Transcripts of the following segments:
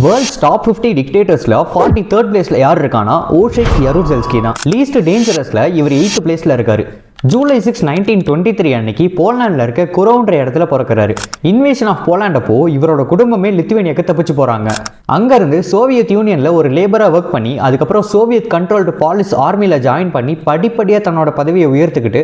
World's top 50 டிக்டேட்டர்ஸ்ல 43rd பிளேஸ்ல யார் இருக்கானா ஓஷெக் யருசெல்ஸ்கி தான். லீஸ்ட் டேஞ்சரஸ்ல இவர் 8th பிளேஸ்ல இருக்காரு. ஜூலை 6, 1923 அன்னைக்கு போலாண்டில் இருக்க குரோன்ற இடத்துல பிறக்கிறாரு. இன்வேஷன் ஆஃப் போலாண்ட் அப்போ இவரோட குடும்பமே லித்துவேனியாக்கு தப்பிச்சு போறாங்க. அங்கிருந்து சோவியத் யூனியன்ல ஒரு லேபரா ஒர்க் பண்ணி அதுக்கப்புறம் சோவியத் கண்ட்ரோல்டு பாலிஸ் ஆர்மியில ஜாயின் பண்ணி படிப்படியாக தன்னோட பதவியை உயர்த்துக்கிட்டு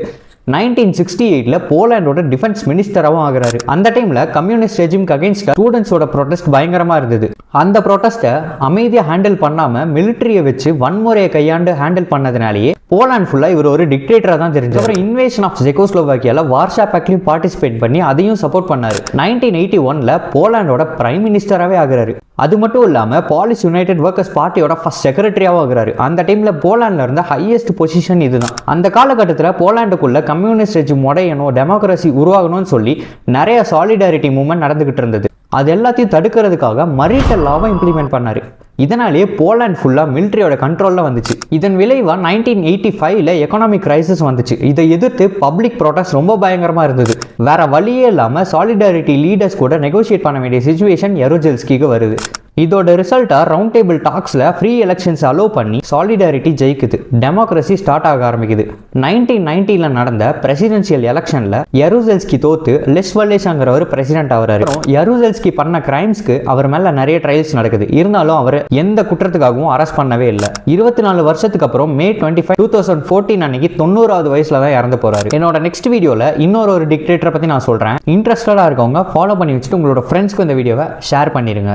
1968ல போலாண்டோட டிஃபென்ஸ் மினிஸ்டராகவும் ஆகிறாரு. அந்த டைம்ல கம்யூனிஸ்ட் ரெஜிம்க்கு அகைன்ஸ்ட் ஸ்டூடெண்ட்ஸோட ப்ரொடெஸ்ட் பயங்கரமா இருந்தது. அந்த ப்ரொடெஸ்ட்டை அமைதியா ஹேண்டில் பண்ணாம மிலிட்டரியை வச்சு வன்முறையை கையாண்டு ஹேண்டில் பண்ணதுனாலேயே போலாண்ட் ஃபுல்லா இவர் ஒரு டிக்டேட்டரா தான் தெரிஞ்சு. அப்புறம் இன்வேஷன் ஆஃப் செக்கோஸ்லோவாக்கியால வார்ஷா பேக்ட்லயும் பார்ட்டிசிபேட் பண்ணி அதையும் சப்போர்ட் பண்ணாரு. 1981ல போலாண்டோட பிரைம் மினிஸ்டராகவே ஆகிறாரு. அது மட்டும் இல்லாம பாலிஸ் யுனைடெட் ஒர்க்கர்ஸ் பார்ட்டியோட ஃபர்ஸ்ட் செக்ரட்டரியாவும் ஆகிறாரு. அந்த டைம்ல போலாண்ட்ல இருந்த ஹையஸ்ட் பொசிஷன் இதுதான். அந்த காலகட்டத்தில் போலாண்டுக்குள்ள கம்யூனிஸ்ட் ரெஜிம் உடையணும், டெமோக்ரஸி உருவாகணும்னு சொல்லி நிறைய சாலிடாரிட்டி மூவ்மெண்ட் நடந்துகிட்டு இருந்தது. அது எல்லாத்தையும் தடுக்கிறதுக்காக மரிட்டல் லாவை இம்ப்ளிமெண்ட் பண்ணாரு. இதனாலேயே போலாண்ட் ஃபுல்லா மிலிட்டரியோட கண்ட்ரோல்ல வந்துச்சு. இதன் விளைவா 1985ல எக்கனாமிக் கிரைசிஸ் வந்துச்சு. இதை எதிர்த்து பப்ளிக் ப்ரொடெஸ்ட் ரொம்ப பயங்கரமா இருந்தது. வேற வழியே இல்லாம சாலிடாரிட்டி லீடர்ஸ் கூட நெகோசியேட் பண்ண வேண்டிய சிச்சுவேஷன் யருசெல்ஸ்கிக்கு வருது. இதோட ரிசல்ட்டா ரவுண்ட் டேபிள் டாக்ஸ்ல ஃப்ரீ எலெக்ஷன்ஸ் அலோவ் பண்ணி சாலிடாரிட்டி ஜெயிக்குது. டெமோக்ரஸி ஸ்டார்ட் ஆக ஆரம்பிக்குது. 1990ல நடந்த பிரசிடென்சியல் எலெக்ஷன்ல யருசெல்ஸ்கி தோத்து லெஸ் வல்லேஷாங்கிறவர் பிரசிடென்ட் ஆகிறாரு. யருசெல்ஸ்கி பண்ண கிரைம்ஸ்க்கு அவர் மேல நிறைய ட்ரையல்ஸ் நடக்குது. இருந்தாலும் அவர் எந்த குற்றத்துக்காகவும் அரெஸ்ட் பண்ணவே இல்லை. 24 வருஷத்துக்கு அப்புறம் மே 25, 2014 அன்னைக்கு 90வது வயசுல தான் இறந்து போறாரு. என்னோட நெக்ஸ்ட் வீடியோல இன்னொரு டிக்டேட்டரை பத்தி நான் சொல்றேன். இன்ட்ரெஸ்டடா இருக்கவங்க ஃபாலோ பண்ணி வச்சுட்டு உங்களோட ஃப்ரெண்ட்ஸ்க்கு இந்த வீடியோவை ஷேர் பண்ணிருங்க.